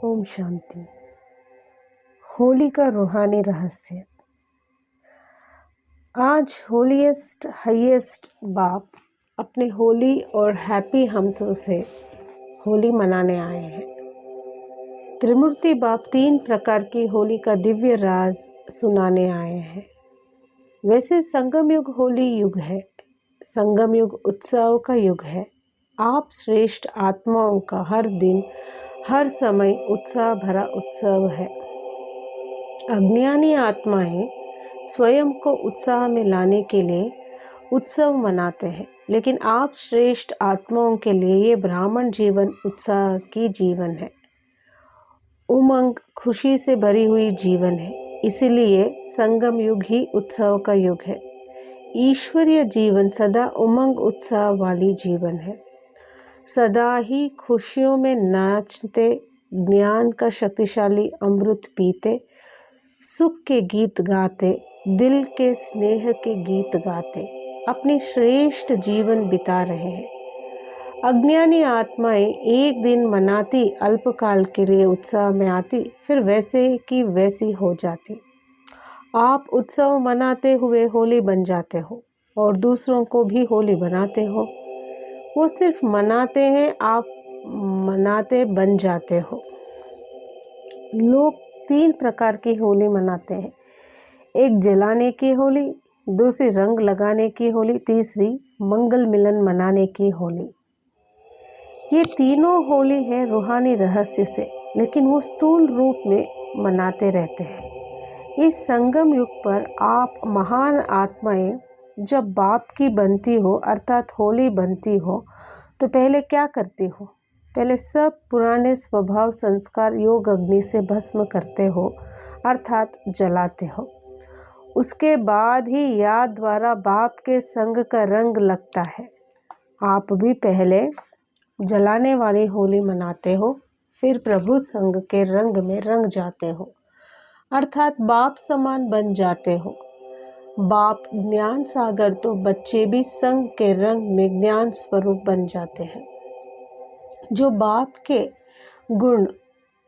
ओम शांति। होली का रूहानी रहस्य। आज होलीएस्ट हाईएस्ट बाप अपने होली और हैप्पी हमसों से होली मनाने आए हैं। त्रिमूर्ति बाप 3 प्रकार की होली का दिव्य राज सुनाने आए हैं। वैसे संगम युग होली युग है, संगम युग उत्सव का युग है। आप श्रेष्ठ आत्माओं का हर दिन हर समय उत्साह भरा उत्सव है। अज्ञानी आत्माएं स्वयं को उत्साह में लाने के लिए उत्सव मनाते हैं, लेकिन आप श्रेष्ठ आत्माओं के लिए ये ब्राह्मण जीवन उत्साह की जीवन है। उमंग खुशी से भरी हुई जीवन है, इसीलिए संगम युग ही उत्सव का युग है। ईश्वरीय जीवन सदा उमंग उत्साह वाली जीवन है। सदा ही खुशियों में नाचते, ज्ञान का शक्तिशाली अमृत पीते, सुख के गीत गाते, दिल के स्नेह के गीत गाते अपनी श्रेष्ठ जीवन बिता रहे हैं। अज्ञानी आत्माएं एक दिन मनाती, अल्पकाल के लिए उत्साह में आती, फिर वैसे की वैसी हो जाती। आप उत्सव मनाते हुए होली बन जाते हो और दूसरों को भी होली बनाते हो। वो सिर्फ मनाते हैं, आप मनाते बन जाते हो। लोग 3 प्रकार की होली मनाते हैं। एक जलाने की होली, दूसरी रंग लगाने की होली, तीसरी मंगल मिलन मनाने की होली। ये तीनों होली है रूहानी रहस्य से, लेकिन वो स्थूल रूप में मनाते रहते हैं। इस संगम युग पर आप महान आत्माएं जब बाप की बनती हो, अर्थात होली बनती हो, तो पहले क्या करती हो? पहले सब पुराने स्वभाव संस्कार योग अग्नि से भस्म करते हो, अर्थात जलाते हो। उसके बाद ही याद द्वारा बाप के संग का रंग लगता है। आप भी पहले जलाने वाली होली मनाते हो, फिर प्रभु संग के रंग में रंग जाते हो, अर्थात बाप समान बन जाते हो। बाप ज्ञान सागर, तो बच्चे भी संग के रंग में ज्ञान स्वरूप बन जाते हैं। जो बाप के गुण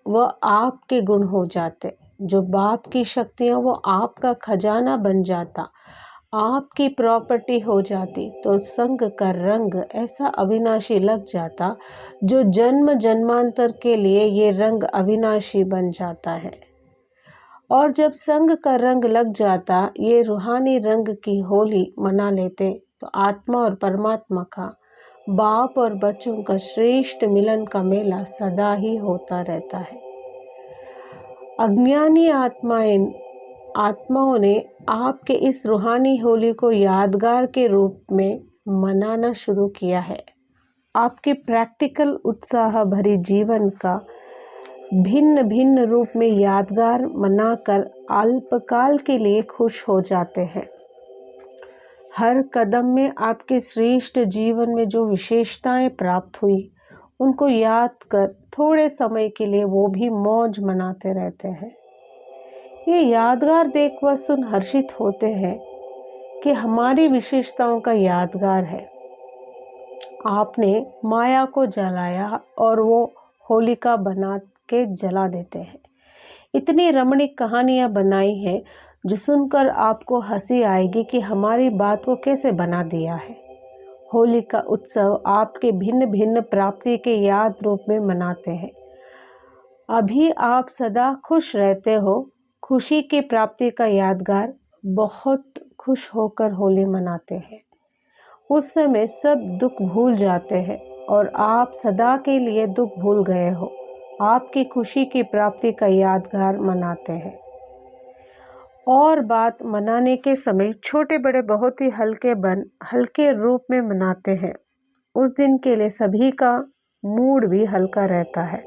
वह आपके गुण हो जाते, जो बाप की शक्तियाँ वो आपका खजाना बन जाता, आपकी प्रॉपर्टी हो जाती। तो संग का रंग ऐसा अविनाशी लग जाता, जो जन्म जन्मांतर के लिए ये रंग अविनाशी बन जाता है। और जब संग का रंग लग जाता, ये रूहानी रंग की होली मना लेते, तो आत्मा और परमात्मा का, बाप और बच्चों का श्रेष्ठ मिलन का मेला सदा ही होता रहता है। अज्ञानी आत्माओं ने आपके इस रूहानी होली को यादगार के रूप में मनाना शुरू किया है। आपके प्रैक्टिकल उत्साह भरी जीवन का भिन्न भिन्न रूप में यादगार मनाकर अल्पकाल के लिए खुश हो जाते हैं। हर कदम में आपके श्रेष्ठ जीवन में जो विशेषताएं प्राप्त हुई, उनको याद कर थोड़े समय के लिए वो भी मौज मनाते रहते हैं। ये यादगार देख व सुन हर्षित होते हैं कि हमारी विशेषताओं का यादगार है। आपने माया को जलाया और वो होलिका बना के जला देते हैं। इतनी रमणीक कहानियां बनाई हैं जो सुनकर आपको हंसी आएगी कि हमारी बात को कैसे बना दिया है। होली का उत्सव आपके भिन्न भिन्न प्राप्ति के याद रूप में मनाते हैं। अभी आप सदा खुश रहते हो, खुशी की प्राप्ति का यादगार, बहुत खुश होकर होली मनाते हैं। उस समय सब दुख भूल जाते हैं और आप सदा के लिए दुख भूल गए हो। आपकी खुशी की प्राप्ति का यादगार मनाते हैं। और बात मनाने के समय छोटे बड़े बहुत ही हल्के रूप में मनाते हैं। उस दिन के लिए सभी का मूड भी हल्का रहता है।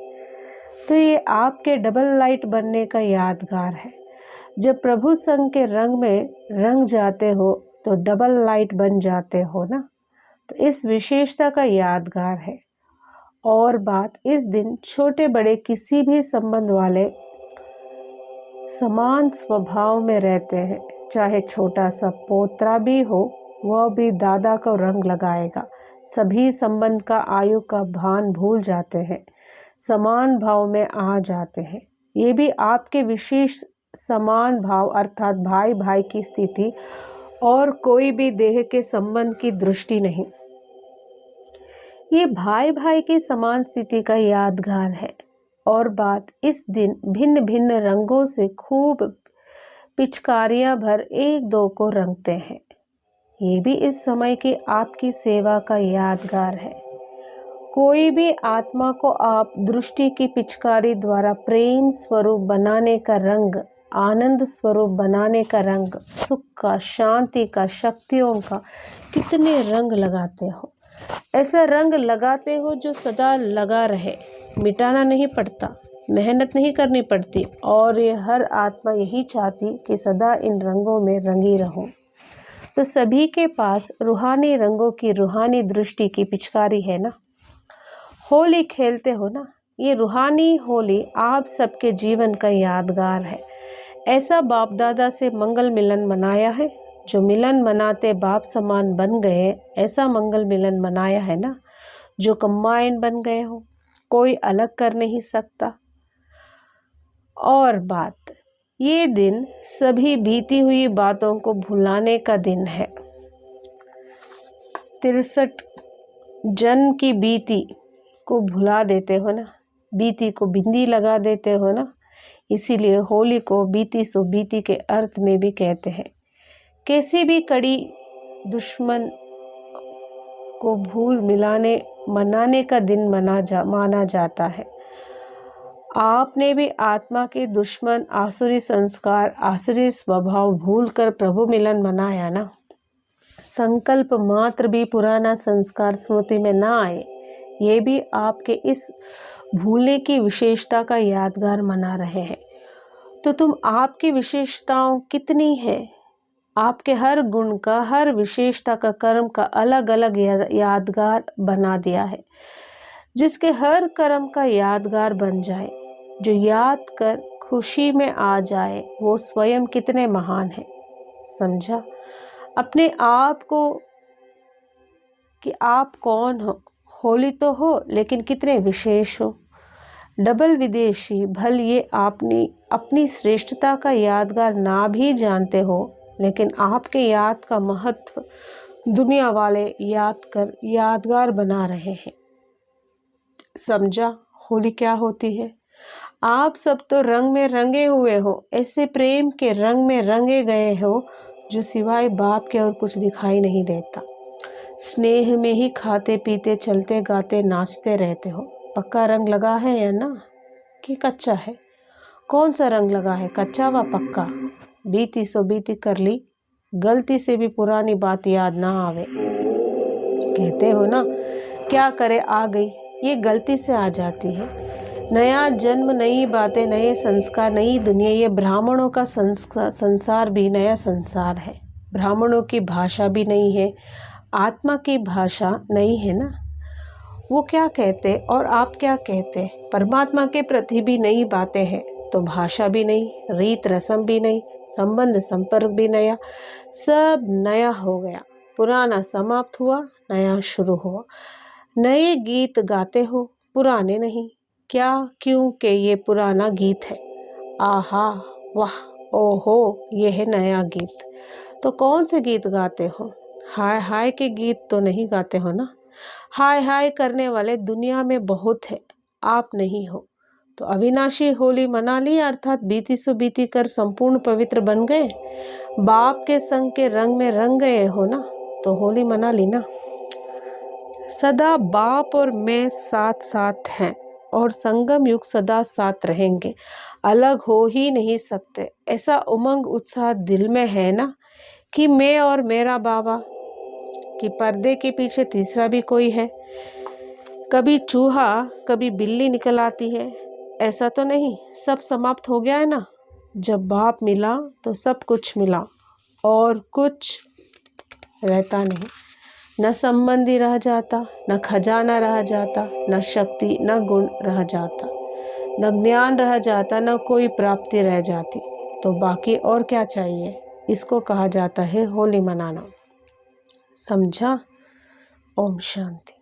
तो ये आपके डबल लाइट बनने का यादगार है। जब प्रभु संग के रंग में रंग जाते हो तो डबल लाइट बन जाते हो ना, तो इस विशेषता का यादगार है। और बात, इस दिन छोटे बड़े किसी भी संबंध वाले समान स्वभाव में रहते हैं। चाहे छोटा सा पोतरा भी हो, वह भी दादा को रंग लगाएगा। सभी संबंध का आयु का भान भूल जाते हैं। समान भाव में आ जाते हैं। ये भी आपके विशेष समान भाव अर्थात भाई भाई की स्थिति और कोई भी देह के संबंध की दृष्टि नहीं। ये भाई भाई की समान स्थिति का यादगार है। और बात इस दिन भिन्न भिन्न रंगों से खूब पिचकारियां भर एक दो को रंगते हैं। ये भी इस समय की आपकी सेवा का यादगार है। कोई भी आत्मा को आप दृष्टि की पिचकारी द्वारा प्रेम स्वरूप बनाने का रंग, आनंद स्वरूप बनाने का रंग, सुख का, शांति का, शक्तियों का कितने रंग लगाते हो। ऐसा रंग लगाते हो जो सदा लगा रहे, मिटाना नहीं पड़ता, मेहनत नहीं करनी पड़ती। और ये हर आत्मा यही चाहती कि सदा इन रंगों में रंगी रहो। तो सभी के पास रूहानी रंगों की रूहानी दृष्टि की पिचकारी है ना। होली खेलते हो ना, ये रूहानी होली आप सबके जीवन का यादगार है। ऐसा बाप दादा से मंगल मिलन मनाया है, जो मिलन मनाते बाप समान बन गए, ऐसा मंगल मिलन मनाया है ना, जो कंबाइन बन गए हो, कोई अलग कर नहीं सकता। और बात, ये दिन सभी बीती हुई बातों को भुलाने का दिन है। 63 जन्म की बीती को भुला देते हो ना, बीती को बिंदी लगा देते हो ना, इसीलिए होली को बीती सो बीती के अर्थ में भी कहते हैं। कैसी भी कड़ी दुश्मन को भूल मिलाने मनाने का दिन माना जाता है। आपने भी आत्मा के दुश्मन, आसुरी संस्कार, आसुरी स्वभाव भूल कर प्रभु मिलन मनाया ना। संकल्प मात्र भी पुराना संस्कार स्मृति में ना आए, ये भी आपके इस भूलने की विशेषता का यादगार मना रहे हैं। तो तुम आपकी विशेषताओं कितनी है, आपके हर गुण का, हर विशेषता का, कर्म का अलग अलग यादगार बना दिया है। जिसके हर कर्म का यादगार बन जाए, जो याद कर खुशी में आ जाए, वो स्वयं कितने महान है। समझा अपने आप को कि आप कौन हो। होली तो हो लेकिन कितने विशेष हो। डबल विदेशी भल ये अपनी श्रेष्ठता का यादगार ना भी जानते हो, लेकिन आपके याद का महत्व दुनिया वाले याद कर यादगार बना रहे हैं। समझा होली क्या होती है। आप सब तो रंग में रंगे हुए हो, ऐसे प्रेम के रंग में रंगे गए हो जो सिवाय बाप के और कुछ दिखाई नहीं देता। स्नेह में ही खाते पीते चलते गाते नाचते रहते हो। पक्का रंग लगा है या ना कि कच्चा है? कौन सा रंग लगा है, कच्चा व पक्का? बीती सो बीती कर ली, गलती से भी पुरानी बात याद ना आवे। कहते हो ना क्या करे आ गई, ये गलती से आ जाती है। नया जन्म, नई बातें, नए संस्कार, नई दुनिया। ये ब्राह्मणों का संसार भी नया संसार है। ब्राह्मणों की भाषा भी नहीं है, आत्मा की भाषा नहीं है ना। वो क्या कहते और आप क्या कहते, परमात्मा के प्रति भी नई बातें हैं, तो भाषा भी नहीं, रीत रस्म भी नहीं, संबंध संपर्क भी नया, सब नया हो गया। पुराना समाप्त हुआ, नया शुरू हुआ। नए गीत गाते हो, पुराने नहीं। क्या, क्यों के ये पुराना गीत है। आहा, वाह, ओहो, ये है नया गीत। तो कौन से गीत गाते हो? हाय हाय के गीत तो नहीं गाते हो ना। हाय हाय करने वाले दुनिया में बहुत है, आप नहीं हो। तो अविनाशी होली मना ली, अर्थात बीती सो बीती कर संपूर्ण पवित्र बन गए, बाप के संग के रंग में रंग गए हो ना, तो होली मना ली ना। सदा बाप और मैं साथ साथ हैं और संगम युग सदा साथ रहेंगे, अलग हो ही नहीं सकते। ऐसा उमंग उत्साह दिल में है ना कि मैं और मेरा बाबा, कि पर्दे के पीछे तीसरा भी कोई है। कभी चूहा कभी बिल्ली निकल आती है, ऐसा तो नहीं। सब समाप्त हो गया है ना। जब बाप मिला तो सब कुछ मिला और कुछ रहता नहीं। न संबंधी रह जाता, न खजाना रह जाता, न शक्ति न गुण रह जाता, न ज्ञान रह जाता, न कोई प्राप्ति रह जाती। तो बाकी और क्या चाहिए। इसको कहा जाता है होली मनाना। समझा। ओम शांति।